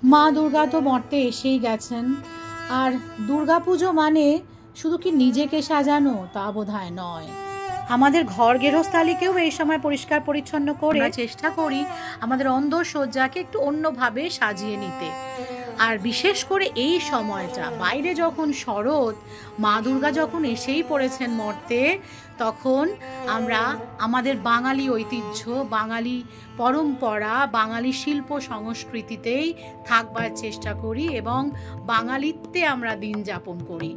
মা দুর্গা তো মর্তে এসেই গেছেন। আর দুর্গাপুজো মানে শুধু কি নিজেকে সাজানো, তা বোধহয় নয়। আমাদের ঘর গেরস্থালিকেও এই সময় পরিষ্কার পরিচ্ছন্ন করে চেষ্টা করি আমাদের অন্দরসজ্জাকে একটু অন্যভাবে সাজিয়ে নিতে। আর বিশেষ করে এই সময়টা, বাইরে যখন শরৎ, মা দুর্গা যখন এসেই পড়েছেন মর্তে, তখন আমরা আমাদের বাঙালি ঐতিহ্য, বাঙালি পরম্পরা, বাঙালি শিল্প সংস্কৃতিতেই থাকবার চেষ্টা করি এবং বাঙালিত্বে আমরা দিন যাপন করি।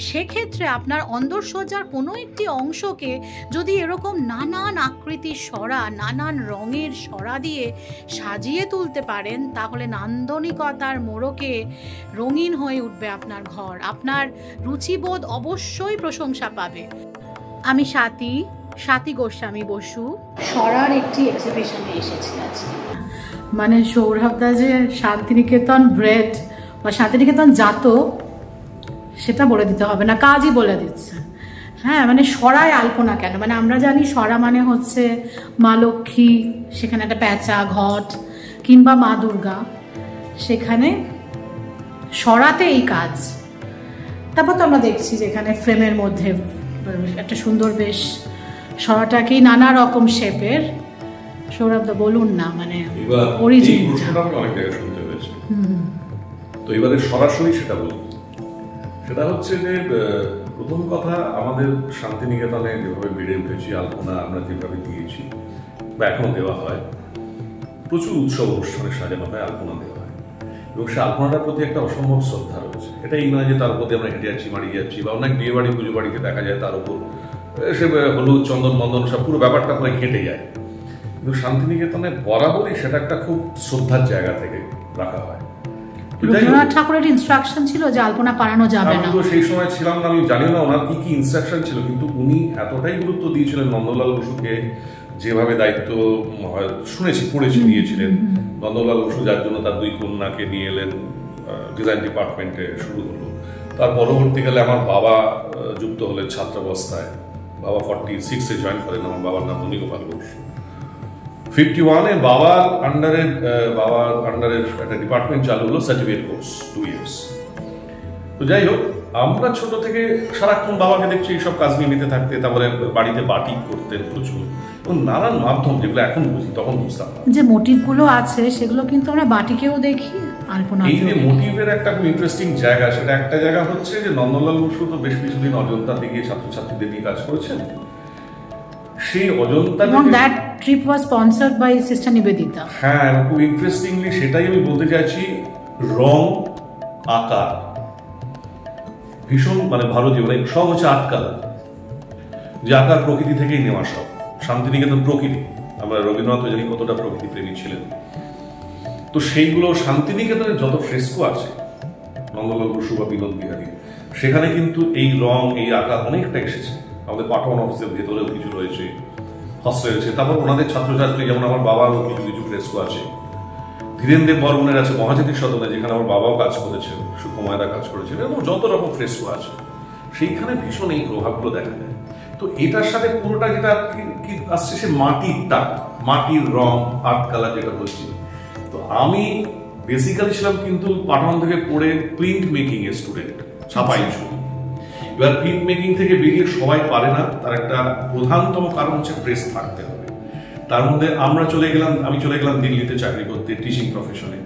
সেক্ষেত্রে আপনার অন্দরসজ্জার কোনো একটি অংশকে যদি এরকম নানান আকৃতির সরা, নানান রঙের সরা দিয়ে সাজিয়ে তুলতে পারেন, তাহলে নান্দনিকতার মোড়কে রঙিন হয়ে উঠবে আপনার ঘর। আপনার রুচিবোধ অবশ্যই প্রশংসা পাবে। আমি স্বাতী গোস্বামী বসু সরার একটি এক্সিবিশনে এসেছি আজকে। মানে সৌরভদা যে শান্তিনিকেতন ব্রেড বা শান্তিনিকেতন জাত, সেটা বলে দিতে হবে না, কাজই বলে দিচ্ছে। হ্যাঁ, মানে সরায় আলপনা কেন? মানে আমরা জানি সরা মানে হচ্ছে মা লক্ষ্মী, সেখানে একটা প্যাঁচা ঘট, কিংবা মা দুর্গা, সেখানে সরাতে এই কাজ। তারপর তো আমরা দেখছি যে এখানে ফ্রেমের মধ্যে একটা সুন্দর বেশ সরাটাকেই নানা রকম শেপের। সৌরভদা বলুন না, মানে অরিজিনাল অনেক জায়গায় শুনতে হয়েছে। তো এবারে সরাসরি সেটা বলুন। সেটা হচ্ছে যে প্রথম কথা, আমাদের শান্তিনিকেতনে যেভাবে বেড়ে উঠেছি, আলপনা আমরা যেভাবে দিয়েছি বা এখনো দেওয়া হয়, প্রচুর উৎসব অনুষ্ঠানে সাজানো হয়, আলপনা দেওয়া হয়, এবং সে আলপনাটার প্রতি একটা অসম্ভব শ্রদ্ধা রয়েছে। এটা এই নয় যে তার প্রতি আমরা হেঁটে যাচ্ছি, মারি যাচ্ছি, বা অনেক বিয়ে বাড়ি পুজো বাড়িতে দেখা যায় তার উপর সে হলুদ চন্দন বন্দন সব পুরো ব্যাপারটা প্রায় ঘেঁটে যায়। কিন্তু শান্তিনিকেতনে বরাবরই সেটা একটা খুব শ্রদ্ধার জায়গা থেকে রাখা হয়। রবীন্দ্রনাথ ঠাকুরের ইনস্ট্রাকশন ছিল যে আলপনা পাড়ানো যাবে না। তো সেই সময় ছিলাম না, আমি জানি না ওনার কি ইনস্ট্রাকশন ছিল, কিন্তু উনি এতটাই গুরুত্ব দিয়েছিলেন নন্দলাল বসুকে, যেভাবে দায়িত্ব শুনেছি পড়েছি দিয়েছিলেন। নন্দলাল বসু যার জন্য তার দুই কন্যাকে নিয়ে এলেন, ডিজাইন ডিপার্টমেন্টে শুরু হলো। তার পরবর্তীকালে আমার বাবা যুক্ত হলেন ছাত্রাবস্থায়। বাবা 46-এ জয়েন করেন। আমার বাবার নাম মণিগোপাল ঘোষ। 51-এ বাবার আন্ডারের একটা ডিপার্টমেন্ট চালু হলো, সার্টিফিকেট কোর্স 2 ইয়ার্স। তো যাই হোক, আমরা ছোট থেকে সারাক্ষণ বাবাকে দেখছি এইসব কাজ নিয়ে নিতে থাকতে। তারপরে বাড়িতে বাটিক করতেন প্রচুর, এবং নানান মাধ্যম যেগুলো এখন বুঝি তখন বুঝতাম না। যে মোটিভগুলো আছে সেগুলো কিন্তু আমরা বাটিকেও দেখি, আলপনাতেও। এই যে মোটিভের একটা খুব ইন্টারেস্টিং জায়গা, সেটা একটা জায়গা হচ্ছে যে নন্দলাল বসু তো বেশ কিছুদিন অজন্তাতে গিয়ে ছাত্রছাত্রীদের নিয়ে কাজ করেছেন। সেই অজন্তা, এবং that trip was sponsored by sister Nivedita. হ্যাঁ, খুব ইন্টারেস্টিংলি সেটাই আমি বলতে চাইছি। রং, আকার ভীষণ মানে ভারতীয়, মানে সব হচ্ছে আর্ট কালার, যে আকার প্রকৃতি থেকেই নেওয়া সব। শান্তিনিকেতন প্রকৃতি, আমরা রবীন্দ্রনাথ জানি কতটা প্রকৃতি প্রেমী ছিলেন। তো সেইগুলো শান্তিনিকেতনের যত ফ্রেস্কো আছে, নন্দলাল বসু বা বিনোদ বিহারী, সেখানে কিন্তু এই রং, এই আকার অনেকটা এসেছে। আমাদের পাঠন অফিসের ভেতরেও কিছু রয়েছে, হস্তে রয়েছে। তারপর ওনাদের ছাত্রছাত্রী, যেমন আমার বাবারও কিছু কিছু ফ্রেস্কো আছে। ধীরেন্দ্র বর্মনের আছে মহাজাতির সদনে, যেখানে আমার বাবাও কাজ করেছেন, সুকুমায়দা কাজ করেছেন, এবং যত রকম ফ্রেস্কো আছে সেইখানে ভীষণ এই প্রভাবগুলো দেখা যায়। তো এটার সাথে পুরোটা যেটা কি আসছে, সে মাটিরটা, মাটির রং, আর্ট কালার যেটা বলছি। তো আমি বেসিক্যালি ছিলাম কিন্তু পাঠন থেকে পড়ে প্রিন্ট মেকিং এর স্টুডেন্ট, ছাপাই ছবি। এবার প্রিন্ট মেকিং থেকে বেরিয়ে সবাই পারে না, তার একটা প্রধানতম কারণ হচ্ছে প্রেস থাকতে হবে। তার মধ্যে আমি চলে গেলাম দিল্লিতে চাকরি করতে, টিচিং প্রফেশনে।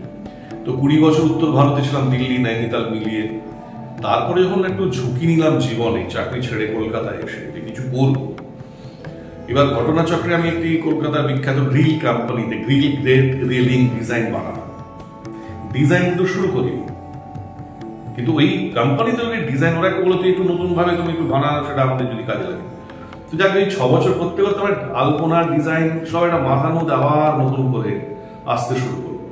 তো 20 বছর উত্তর ভারতে ছিলাম, দিল্লি নৈনিতাল মিলিয়ে। তারপরে যখন একটু ঝুঁকি নিলাম জীবনে, চাকরি ছেড়ে কলকাতায় এসে কিছু করবো। এবার ঘটনাচক্রে আমি একটি কলকাতার বিখ্যাত গ্রিল কোম্পানিতে গ্রিল রেলিং ডিজাইন বানানো। ডিজাইন তো শুরু করিনি, কিন্তু ওই কোম্পানিতে ওই ডিজাইন ওরা একটু বলতো একটু নতুন ভাবে তুমি একটু বানানো, সেটা আমাদের যদি কাজে লাগে। তো যাকে এই 6 বছর করতে করতে আমার আলপনার ডিজাইন সব একটা মাথার মধ্যে আবার নতুন করে আসতে শুরু করলো।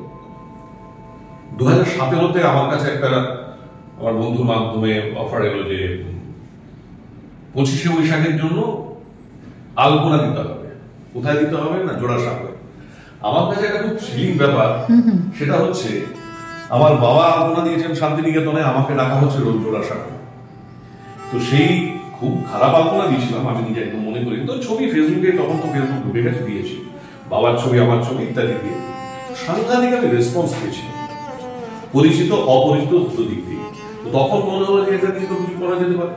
2017-তে আমার কাছে একটা আমার বন্ধুর মাধ্যমে অফার এলো যে 25শে বৈশাখের জন্য আলপনা দিতে হবে। কোথায় দিতে হবে না, জোড়াসাঁকোয়। আমার কাছে একটা খুব থ্রিলিং ব্যাপার, সেটা হচ্ছে আমার বাবা আলপনা দিয়েছেন শান্তিনিকেতনে, আমাকে ডাকা হচ্ছে জোড়াসাঁকোয়। তো সেই খুব খারাপ আলপনা দিয়েছিলাম, আমি নিজে একদম মনে করি। তো ছবি ফেসবুকে, তখন তো ফেসবুক ঢুকে গেছে, দিয়েছি বাবার ছবি, আমার ছবি ইত্যাদি দিয়ে। সাংঘাতিক আমি রেসপন্স পেয়েছি। পরিচিত অপরিচিত দুটো দিক থেকে। তখন মনে হলো যে এটা দিয়ে তো কিছু করা যেতে পারে,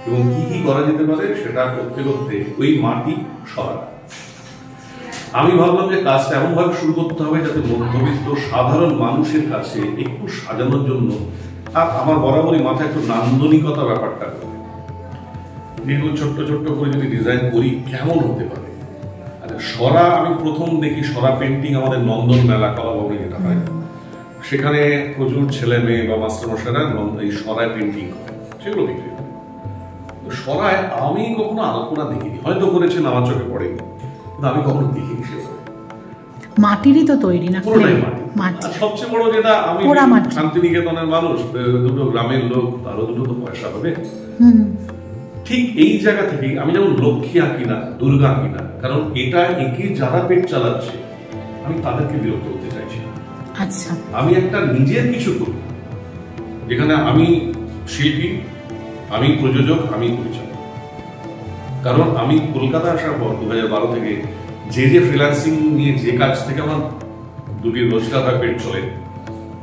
এবং কি কি করা যেতে পারে সেটা করতে করতে ওই মাটি সরা, আমি ভাবলাম যে কাজটা এমন ভাবে শুরু করতে হবে যাতে মধ্যবিত্ত সাধারণ মানুষের কাছে একটু সাজানোর জন্য, আর আমার বরাবরই মাথায় একটু নান্দনিকতা ব্যাপারটা করে, যেগুলো ছোট্ট ছোট্ট করে যদি ডিজাইন করি কেমন হতে পারে। সরা আমি প্রথম দেখি সরা পেন্টিং আমাদের নন্দন মেলা কলাভবনে যেটা হয়, সেখানে প্রচুর ছেলে মেয়ে বা মাস্টারমশাইরা এই সরায় পেন্টিং করে, সেগুলো বিক্রি করে। সরায় আমি কখনো আলপনা দেখিনি, হয়তো করেছেন আমার চোখে পড়েনি, কিন্তু আমি কখনো দেখিনি সেভাবে। মাটিরই তো তৈরি না, পুরোটাই মাটি। সবচেয়ে বড় যেটা, আমি শান্তিনিকেতনের মানুষ, দুটো গ্রামের লোক, তারও দুটো তো পয়সা হবে। ঠিক এই জায়গা থেকেই আমি যেমন লক্ষ্মী আঁকি না, দুর্গা আঁকি না, কারণ এটা এঁকে যারা পেট চালাচ্ছে আমি তাদেরকে বিরক্ত করতে চাইছি না। আচ্ছা, আমি একটা নিজের কিছু করি যেখানে আমি শিল্পী, আমি প্রযোজক, আমি পরিচালক। কারণ আমি কলকাতা আসার পর 2012 থেকে যে ফ্রিল্যান্সিং নিয়ে যে কাজ থেকে আমার দুটি রোজগার হয়, পেট চলে,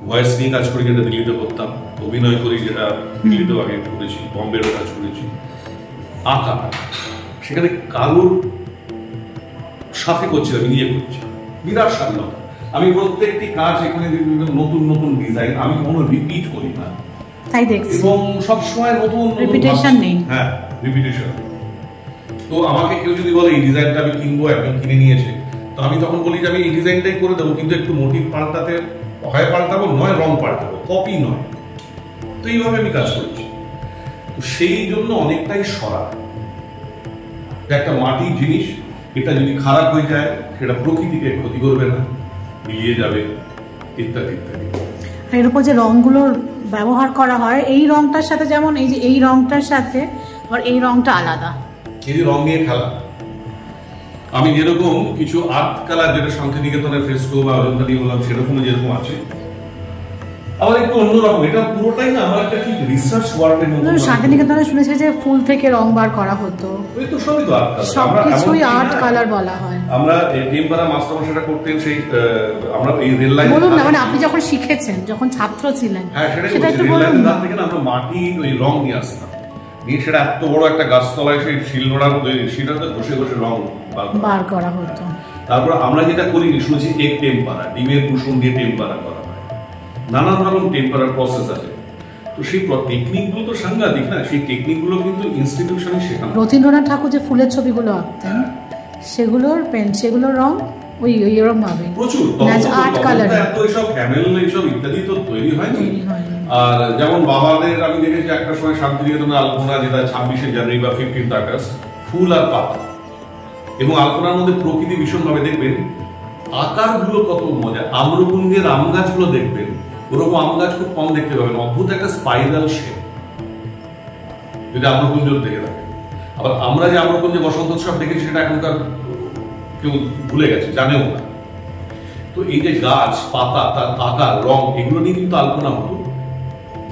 ভয়েস নিয়ে কাজ করি যেটা দিল্লিতে করতাম, অভিনয় করি যেটা দিল্লিতেও আগে করেছি, বম্বেরও কাজ করেছি, আঁকা সেখানে কারোর সাথে করছি, আমি নিজে করছি, বিরাট স্বাধীনতা। আমি প্রত্যেকটি কাজ এখানে নতুন নতুন ডিজাইন, আমি কোনো রিপিট করি না, তাই দেখছি, এবং সবসময় নতুন রিপিটেশন নেই। হ্যাঁ, রিপিটেশন। তো আমাকে কেউ যদি বলে এই ডিজাইনটা আমি কিনবো, একজন কিনে নিয়েছে, তো আমি তখন বলি যে আমি এই ডিজাইনটাই করে দেবো, কিন্তু একটু মোটিভ পাল্টাতে হয়, পাল্টাবো নয় রং পাল্টাবো, কপি নয়। তো এইভাবে আমি কাজ করেছি। তো সেই জন্য অনেকটাই সরা, একটা মাটির জিনিস, এটা যদি খারাপ হয়ে যায় সেটা প্রকৃতিকে ক্ষতি করবে না, মিলিয়ে যাবে, ইত্যাদি ইত্যাদি। এর উপর যে রংগুলোর ব্যবহার করা হয়, এই রংটার সাথে যেমন এই যে এই রংটার সাথে আবার এই রংটা আলাদা, এই যে রং নিয়ে খেলা। আমি যেরকম কিছু আর্ট কালার, যেটা শান্তিনিকেতনের ফ্রেস্কো বা অজন্তা দিয়ে বললাম, সেরকম যেরকম আছে, আবার একটু অন্যরকম। এটা পুরোটাই না আমার একটা ঠিক রিসার্চ ওয়ার্কের মতো। শান্তিনিকেতনে শুনেছি যে ফুল থেকে রং বার করা হতো, ওই তো সবই তো আর্ট কালার, সবকিছুই আর্ট কালার বলা হয়। আমরা টেম্পারা মাস্টারমশাইরা করতেন, সেই আমরা এই রেল লাইন, বলুন না, মানে আপনি যখন শিখেছেন, যখন ছাত্র ছিলেন, হ্যাঁ সেটা একটু বলুন না। থেকে আমরা মাটি ওই রং নিয়ে আসতাম, নিয়ে সেটা এত বড় একটা গাছতলায় সেই শিলনোড়ার সেটাতে ঘষে ঘষে রং বার করা হতো। তারপর আমরা যেটা করিনি, শুনেছি এগ টেম্পারা, ডিমের কুসুম দিয়ে টেম্পারা করা হয়, নানান রকম টেম্পারার প্রসেস আছে। তো সেই টেকনিকগুলো তো সাংঘাতিক না, সেই টেকনিকগুলো কিন্তু ইনস্টিটিউশনে শেখানো। রবীন্দ্রনাথ ঠাকুর যে ফুলের ছবিগুলো আঁকতেন, সেগুলোর পেন্ট, সেগুলোর রং ওই এরকম ভাবে প্রচুর আর্ট কালার, এত এইসব ক্যামেল এইসব ইত্যাদি তো তৈরি হয়নি। আর যেমন বাবাদের আমি দেখেছি একটা সময় শান্তিনিকেতনের আলপনা, যেটা 26শে জানুয়ারি বা 15th আগস্ট, ফুল আর পাতা, এবং আলপনার মধ্যে প্রকৃতি ভীষণভাবে দেখবেন, আকারগুলো কত মজা। আম্রকুঞ্জের আম গাছগুলো দেখবেন, ওরকম আম গাছ খুব কম দেখতে পাবেন, অদ্ভুত একটা স্পাইরাল শেপ, যদি আম্রকুঞ্জ দেখে থাকেন। আবার আমরা যে আম্রকুঞ্জে বসন্ত উৎসব দেখেছি, সেটা এখনকার কেউ ভুলে গেছে, জানেও না। তো এই যে গাছ, পাতা, তার আকার, রং, এগুলো নিয়ে কিন্তু আলপনা হতো,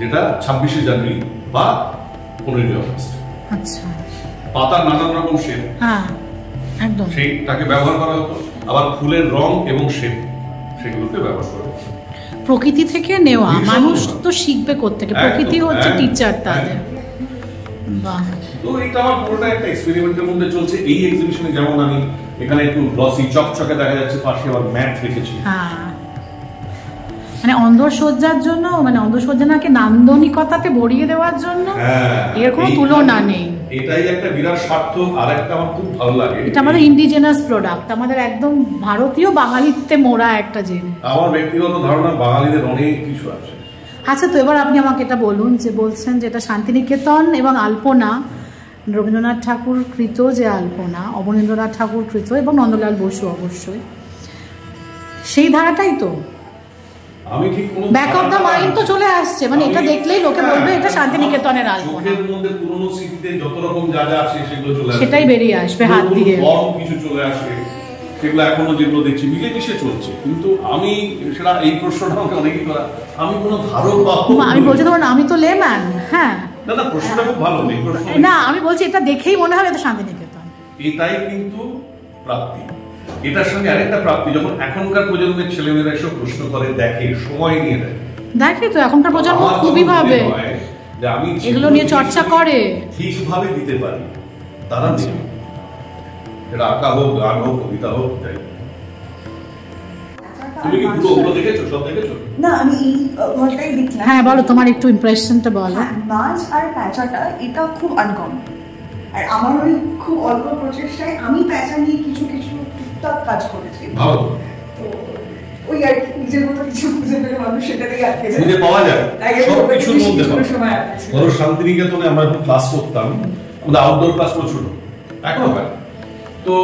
যেটা 26শে জানুয়ারি বা 15ই আগস্ট। আচ্ছা, পাতার নানান রকম শেপ, হ্যাঁ একদম, সেইটাকে ব্যবহার করা হতো। আবার ফুলের রং এবং শেপ, সেগুলোকে ব্যবহার করা হতো। প্রকৃতি থেকে নেওয়া, মানুষ তো শিখবে কোত্থেকে, প্রকৃতি হচ্ছে টিচার তাদের। বাহ, তো এটা আমার পুরোটা একটা এক্সপেরিমেন্টের মধ্যে চলছে। এই এক্সিবিশনে যেমন আমি এখানে একটু গ্লসি চকচকে দেখা যাচ্ছে, পাশে আবার ম্যাট রেখেছি। হ্যাঁ, মানে অন্ধসজ্জার জন্য, মানে অন্ধসজ্জাকে নান্দনিকতাতে ভরিয়ে দেওয়ার জন্য এর কোনো তুলনা নেই। এটাই একটা বিরাট সার্থক। আর একটা আমার খুব ভালো লাগে, এটা আমাদের ইন্ডিজেনাস প্রোডাক্ট, আমাদের একদম ভারতীয় বাঙালিত্বে মোড়া একটা জিনিস। আমার ব্যক্তিগত ধারণা, বাঙালিদের অনেক কিছু আছে। আচ্ছা, তো এবার আপনি আমাকে এটা বলুন, যে বলছেন যে এটা শান্তিনিকেতন এবং আলপনা, রবীন্দ্রনাথ ঠাকুর কৃত যে আলপনা, অবনীন্দ্রনাথ ঠাকুর কৃত, এবং নন্দলাল বসু অবশ্যই, সেই ধারাটাই তো আমি ঠিক কোনো ব্যাক অফ দ্য মাইন্ড তো চলে আসছে, মানে এটা দেখলেই লোকে বলবে এটা শান্তিনিকেতনের আলপনা। চোখের মধ্যে পুরনো স্মৃতিতে যত রকম যা যা আছে সেগুলো চলে আসে, সেটাই বেরিয়ে আসবে হাত দিয়ে, কিছু চলে আসে, সেগুলো এখনো যেগুলো দেখছি মিলেমিশে চলছে। কিন্তু আমি সেটা, এই প্রশ্নটা আমাকে অনেকেই করা, আমি কোনো ধারক বা আমি বলছি ধরুন আমি তো লেম্যান, হ্যাঁ না প্রশ্নটা খুব ভালো, না আমি বলছি এটা দেখেই মনে হবে এটা শান্তিনিকেতন। এটাই কিন্তু প্রাপ্তি। এটার সঙ্গে আরেকটা প্রাপ্তি, যখন এখনকার প্রজন্মের ছেলেমেয়েরা এসব প্রশ্ন করে, দেখে, সময় নিয়ে দেখে, দেখি তো এখনকার প্রজন্ম খুবই ভাবে যে আমি এগুলো নিয়ে চর্চা করে, ঠিকভাবে দিতে পারি, তারা নেবে। এটা আঁকা হোক, গান হোক, কবিতা হোক, যাই। তুমি কি পুরো ওগুলো দেখেছো, সব দেখেছো? না, আমি এই ঘরটাই দেখলাম। হ্যাঁ বলো, তোমার একটু ইমপ্রেশনটা বলো। মাছ আর প্যাঁচাটা এটা খুব আনকমন, আর আমার ওই খুব অল্প প্রচেষ্টায় আমি প্যাঁচা নিয়ে কিছু কিছু টুকটাক কাজ করেছি। ভালো তো ওই আর কি নিজের মতো কিছু খুঁজে পেলে মানুষ সেটাতেই আটকে যায়, খুঁজে পাওয়া যায় সব কিছুর মধ্যে। সময় আছে ধরো শান্তিনিকেতনে আমরা যখন ক্লাস করতাম, আমাদের আউটডোর ক্লাস প্রচুর, এখনো হয়। তো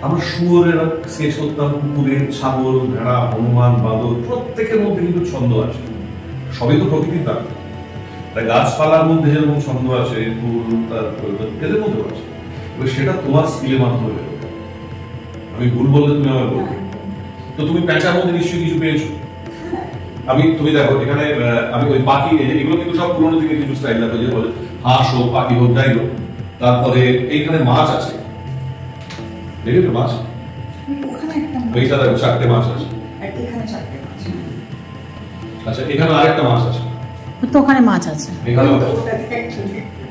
আমরা শুয়োরের স্কেচ করতাম, কুকুরের, ছাগল, ভেড়া, হনুমান, বাদর, প্রত্যেকের মধ্যে কিন্তু ছন্দ আছে। সবই তো প্রকৃতির দান। গাছপালার মধ্যে যেরকম ছন্দ আছে, ফুল, এদের মধ্যেও আছে। সেটা তোমার স্কিলের মাধ্যমে বেরোবে। আমি ভুল বললে তুমি আমার বলবে। তো তুমি প্যাঁচার মধ্যে নিশ্চয়ই কিছু পেয়েছো। তুমি দেখো এখানে আমি ওই পাখি, এগুলো কিন্তু সব পুরোনো দিকে কিছু স্টাইল দেখো, যে বলে হাঁস হোক, পাখি হোক, যাই হোক। তারপরে এইখানে মাছ আছে, দেখেছো মাছ? এইটা দেখো, 4টে মাছ আছে। আচ্ছা, এখানে আরেকটা মাছ আছে। তো ওখানে মাছ আছে,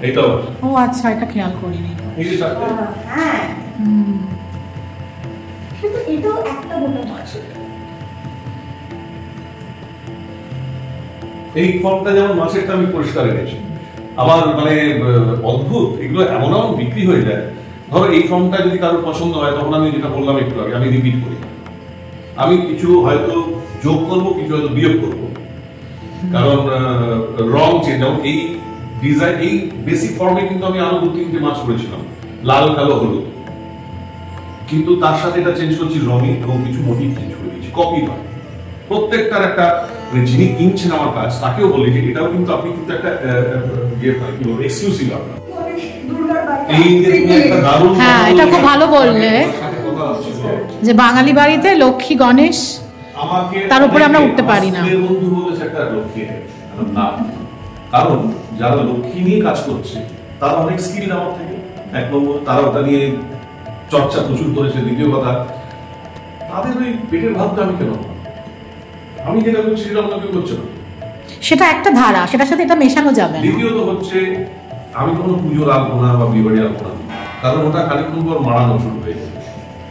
এইটাও। ও আচ্ছা, এটা খেয়াল করিনি। এই যে 4টে, হ্যাঁ, কিন্তু এটাও একটা বড় মাছ। এই ফর্মটা যেমন মাছেরটা আমি পরিষ্কার রেখেছি। আমার মানে অদ্ভুত, এগুলো এমন এমন বিক্রি হয়ে যায়। ধরো এই ফর্মটা যদি কারোর পছন্দ হয়, তখন আমি যেটা বললাম একটু আগে, আমি রিপিট করি। আমি কিছু হয়তো যোগ করবো, কিছু হয়তো বিয়োগ করবো, কারণ রং চেঞ্জ। যেমন এই ডিজাইন, এই বেসিক ফর্মে কিন্তু আমি আরো 2-3টে মাছ করেছিলাম, লাল, কালো, হলুদ। কিন্তু তার সাথে এটা চেঞ্জ করছি রঙে, এবং কিছু মোটিভ চেঞ্জ করে দিচ্ছি, কপি নয়। প্রত্যেকটার একটা, যিনি কিনছেন আমার কাজ, তাকেও বলি যে এটাও কিন্তু আপনি কিন্তু একটা এক্সক্লুসিভ আপনার। হ্যাঁ, এটা খুব ভালো বললে যে বাঙালি বাড়িতে লক্ষ্মী গণেশ, তার উপরে আমরা উঠতে পারি না। বন্ধু বলেছে একটা লক্ষ্মী না, কারণ যারা লক্ষ্মী নিয়ে কাজ করছে তারা অনেক স্কিল আমার থেকে। এক নম্বর, তারা ওটা নিয়ে চর্চা প্রচুর করেছে। দ্বিতীয় কথা, তাদের ওই পেটের ভাবটা আমি কেন, আমি যেটা করছি সেটা অন্য কেউ করছে না, সেটা একটা ধারা, সেটার সাথে এটা মেশানো যাবে না। দ্বিতীয়ত হচ্ছে, আমি কোনো পুজো রাখবো না বা বিবাড়ি রাখবো না, কারণ ওটা খানিকক্ষণ পর মারানো শুরু হয়ে যাবে।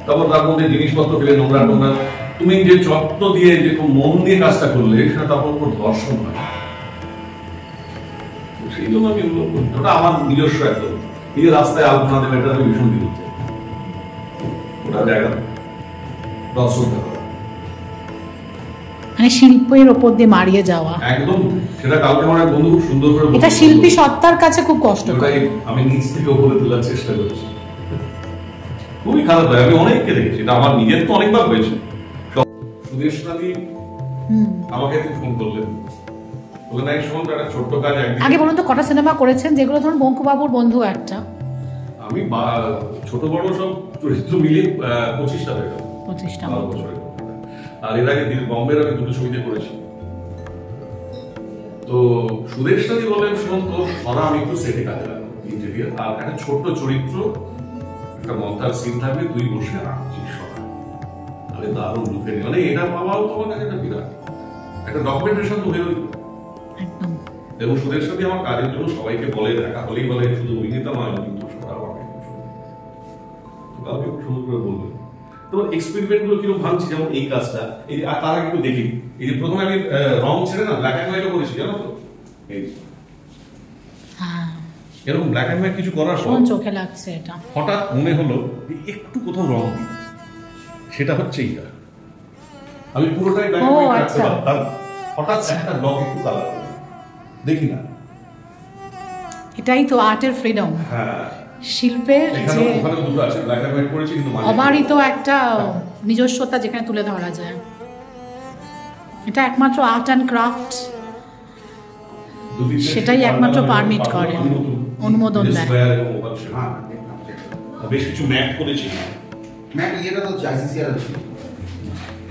তারপর তার মধ্যে জিনিসপত্র ফেলে নোংরা নোংরা, তুমি যে যত্ন দিয়ে, যে মন দিয়ে কাজটা করলে, সেটা তারপর কোনো ধর্ষণ হয়। সেই জন্য আমি ওটা আমার নিজস্ব একদম, এই যে রাস্তায় আলপনা দেবে, এটা আমি ভীষণ বিরুদ্ধে। ওটা জায়গা দর্শন দেওয়া, মানে শিল্পের ওপর দিয়ে মারিয়ে যাওয়া, একদম। সেটা কালকে আমার এক বন্ধু খুব সুন্দর করে, এটা শিল্পী সত্তার কাছে খুব কষ্ট। আমি নিচ থেকে উপরে তোলার চেষ্টা করেছি, খুবই খারাপ হয়। আমি অনেককে দেখেছি, এটা আমার নিজের তো অনেকবার হয়েছে। সুদেশনাদি আমাকে ফোন করলেন, বললেন এই শোন, একটা ছোট্ট কাজ। আগে বলুন তো, কটা সিনেমা করেছেন যেগুলো ধরুন বঙ্কুবাবুর বন্ধু একটা? আমি ছোট বড় সব চরিত্র মিলিয়ে 25টা হয়ে গেল। 25টা বছরের। আর এর আগে বম্বের আমি 2টো ছবিতে করেছি। তো সুদেশনাদি বলেন, শোন তোর সরা আমি একটু সেটে কাজে লাগবো, ইন্টেরিয়ার, আর একটা ছোট্ট চরিত্র, একটা মন্থার সিন থাকবে, তুই বসে আঁকছিস সরা, তাহলে দারুণ লুকে নেই। মানে এটা পাওয়াও তোমার কাছে একটা বিরাট একটা ডকুমেন্টেশন তো হয়ে গেল। এবং সুদেশনাদি আমার কাজের জন্য সবাইকে বলে, দেখা হলেই বলে, শুধু অভিনেতা নয় কিন্তু সরা হবে। কালকে খুব সুন্দর করে বলবেন তোমার এক্সপেরিমেন্ট গুলো কিরকম ভাবছি। যেমন এই কাজটা, এই আর তার আগে একটু দেখি, এই যে প্রথমে আমি রং ছেড়ে না ব্ল্যাক এন্ড হোয়াইটও করেছি, জানো তো? এরকম ব্ল্যাক এন্ড হোয়াইট কিছু করার পর চোখে লাগছে, এটা হঠাৎ মনে হলো একটু কোথাও রং দিই, সেটা হচ্ছে এইটা। আমি পুরোটাই ব্ল্যাক এন্ড হোয়াইট রাখতে পারতাম, হঠাৎ একটা ব্লক একটু কালার দেখি না। এটাই তো আর্টের ফ্রিডম। হ্যাঁ, শিল্পের যে অবারিত একটা নিজস্বতা যেখানে তুলে ধরা যায়, এটা একমাত্র আর্ট অ্যান্ড ক্রাফট সেটাই একমাত্র পারমিট করে, অনুমোদন দেয়। বেশ কিছু ম্যাট করেছি, ম্যাট এটা তো আইসিসিআর ছিল,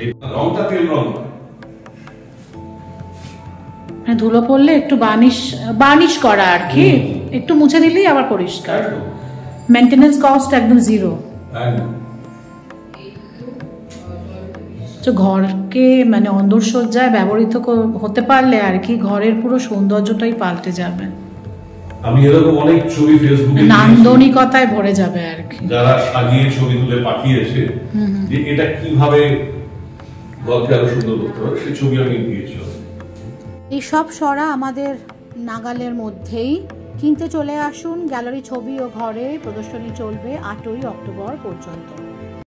এই রংটা তেল রং, মানে ধুলো পড়লে একটু বার্নিশ করা আর কি, একটু মুছে দিলেই আবার পরিষ্কার। মেইনটেনেন্স কস্ট একদম জিরো। তো ঘরকে ঘরকে মানে অন্দরসজ্জায় ব্যবহৃত হতে পারলে আর কি ঘরের পুরো সৌন্দর্যটাই পাল্টে যাবে, আমি এরকম অনেক ছবি ফেসবুকে নান্দনিকতায় ভরে যাবে আর কি। যারা সাজিয়ে ছবি তুলে পাঠিয়েছে যে এটা কিভাবে ঘরকে আরো সুন্দর করতে পারে, সেই ছবি আমি দিয়েছি। এই সব সরা আমাদের নাগালের মধ্যেই, কিনতে চলে আসুন। গ্যালারি ছবি ও ঘরে প্রদর্শনী চলবে 8ই অক্টোবর পর্যন্ত।